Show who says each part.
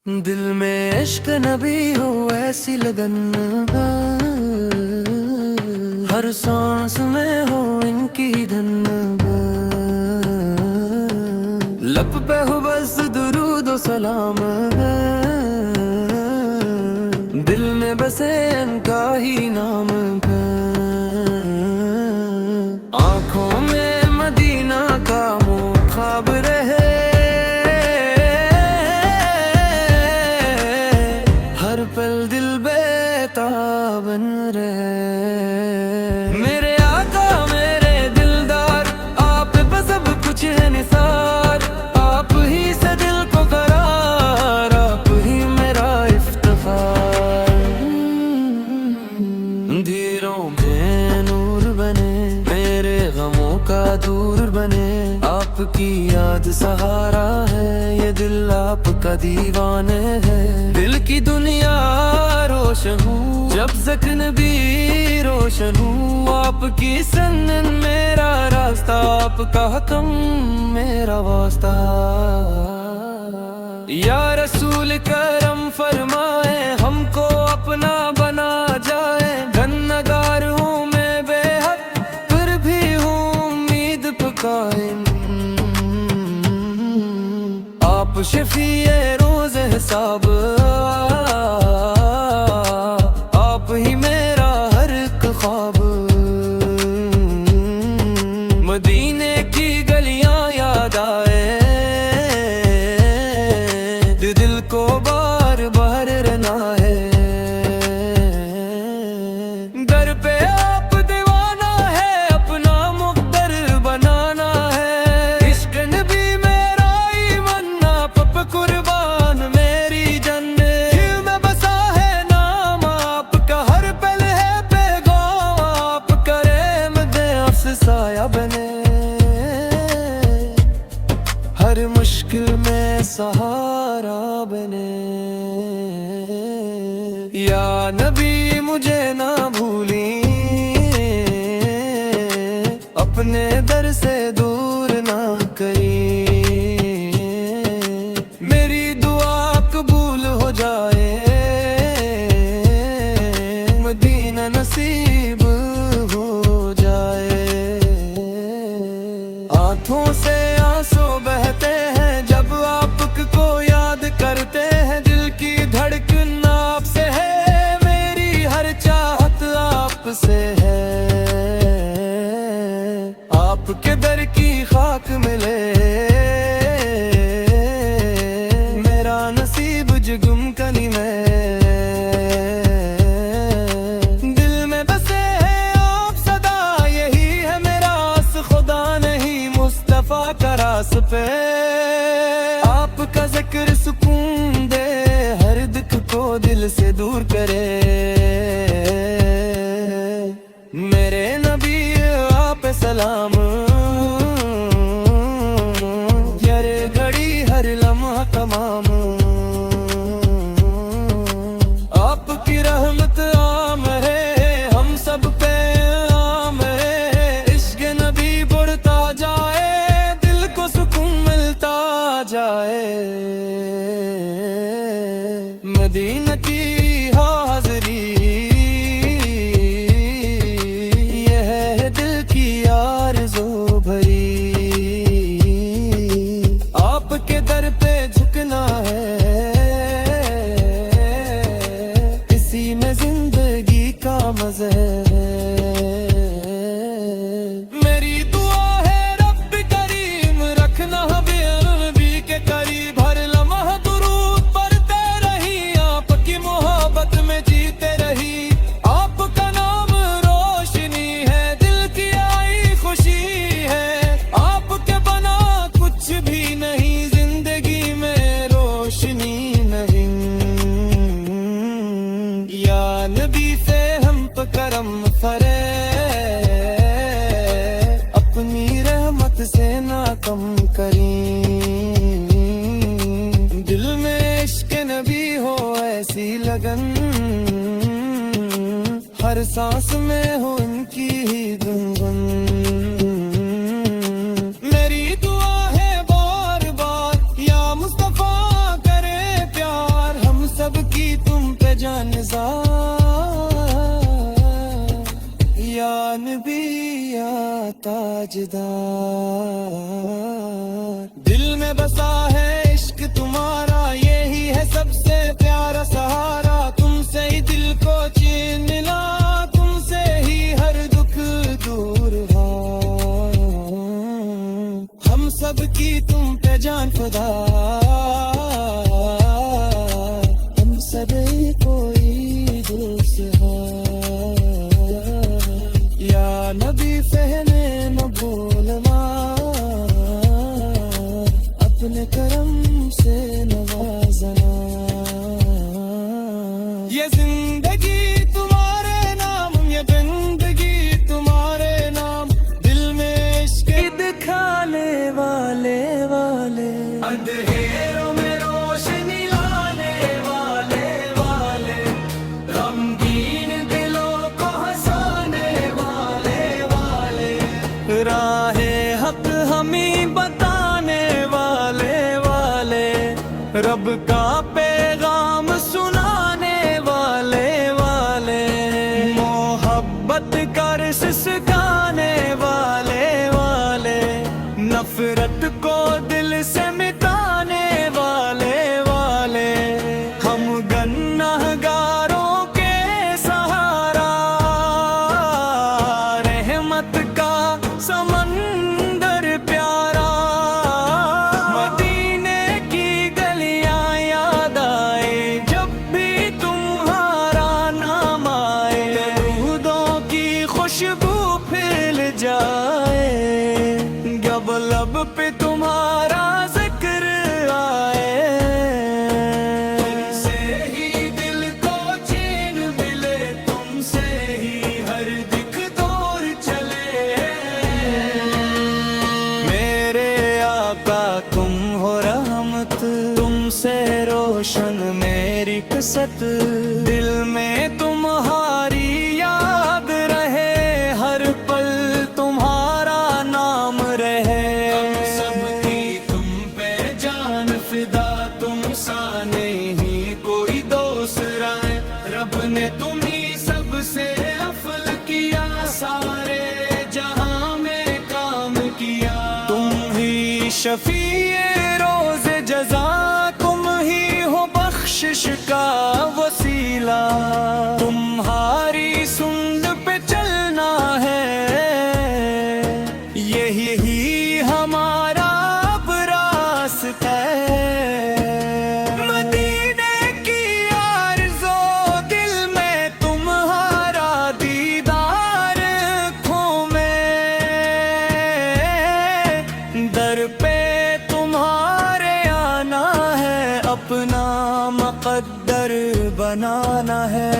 Speaker 1: दिल में इश्क नबी हो ऐसी लगन, हर सांस में हो इनकी धन। लब पे हो बस दुरूद व सलाम, दिल में बसे इनका ही नाम। आँखों में मदीना का ख्वाब रहे, हर पल दिल बेताबन रहे। मेरे आका मेरे दिलदार, आप पे सब कुछ है निसार। आप ही से दिल को करार, आप ही मेरा इफ्तिखार। अंधेरों में नूर बने, मेरे गमों का दूर बने। आपकी याद सहारा है, ये दिल आपका दीवाने है। दिल की दुनिया रोशन हूँ जब ज़ख्म भी रोशन हूँ। आपकी सन्नन मेरा रास्ता, आपका हुक्म मेरा वास्ता। या रसूल करम फरमाए, हमको अपना बना जाए। धन्नगार हूँ मैं बेहद, फिर भी हूँ उम्मीद पकाए। आप शफीए रोज़ हिसाब, आप ही मेरा हर एक ख्वाब। मदीने की गलियां याद आए, दिल को बार बार रहना है। दर पे आप दीवाना है, अपना मुक़द्दर बनाना है। इश्क नबी मेरा ईमान, आप पे कुर्बान मेरी जन्नत। दिल में बसा है नाम आपका, हर पल है पैगाम आपका। रहमत आपसे साया बने, हर मुश्किल में सहारा बने। या नबी मुझे ना भूली, अपने दर से दूर ना करी। मेरी दुआ कबूल हो जाए, मदीना नसीब हो जाए। आँखों से आंसू बहते हैं जब आपको याद करते हैं। दिल की धड़कन आपसे है, मेरी हर चाहत आपसे है। आपके दर की खाक मिले, मेरा नसीब जुगुम कली में। दिल में बसे हैं आप सदा, यही है मेरा आस। खुदा नहीं मुस्तफा का रास पे। आपका जिक्र सुकून दे, हर दुख को दिल से दूर करे। मेरे नबी आप सलाम, हर घड़ी हर लम्हा तमाम। आपकी रहमत आम है, हम सब पे आम है। इश्क नबी बढ़ता जाए, दिल को सुकून मिलता जाए। मदीना की हाज़री, यह है दिल की आरज़ू भरी। आपके दर पे झुकना है, इसी में जिंदगी का मज़ा है। मेरी दुआ है रब करीम, रखना नबी के करीब। हर लम्हा दुरूद पढ़ते रही, आपकी मोहब्बत में जीते रही। आपका नाम रोशनी है, दिल की आई खुशी है। आपके बना कुछ भी नहीं, जिंदगी में रोशनी नहीं। या नबी से हम पे करम फरे, अपनी रहमत से ना कम करी। दिल में इश्क नबी हो ऐसी लगन, हर सांस में हो इनकी ही गुनगुन। मेरी दुआ है बार बार, या मुस्तफा करे प्यार। ताजदार। दिल में बसा है इश्क तुम्हारा, यही है सबसे प्यारा सहारा। तुमसे ही दिल को चैन मिला, तुमसे ही हर दुख दूर हुआ। हम सब की तुम पे जान फिदा, हम सब कोई दूसरा। या नबी फहमे मकबूलवा, अपने करम से नवाजना। ये जिंदगी तुम्हारे नाम, ये जिंदगी तुम्हारे नाम। दिल में इश्क दिखाने वाले वाले, अंधेरों में रोशनी लाने वाले वाले, गमगीन दिलों को हंसाने वाले वाले, राहे हक हमें बताने वाले वाले, रब का पैगाम सुनाने वाले वाले, मोहब्बत का रस सिखाने वाले वाले, नफरत को दिल से मिटाने वाले वाले। हम गुनहगारों के सहारा, रहमत का समंदर प्यारा। मदीने की गलियां याद आए, जब भी तुम्हारा नाम आए। दूधों की खुशबू फैल जाए, जब लब पे तुम्हारा जिक्र आए। तुमसे ही दिल को चैन मिले, तुमसे ही हर दिक दूर चले। मेरे आका तुम हो रहमत, तुमसे रोशन मेरी कसत। दिल में तुम्हारी याद रहे, हर पल तुम्हारा नाम रहे। हम सबकी तुम पे जान फिदा, तुम सा नहीं कोई दूसरा है। रब ने तुम्ही सबसे अफल किया, सारे जहां में काम किया। तुम ही शफीए रोज़े जज़ा, तुम ही हो बख्शिश का वसीला। तुम्हारी सुन्नत पे चलना है, यही हमारा अब रास्ता है। मदीने की आरज़ो, दिल में तुम्हारा दीदार आँखों में। दर पे तुम्हारे आना है, अपना मुक़द्दर बनाना है।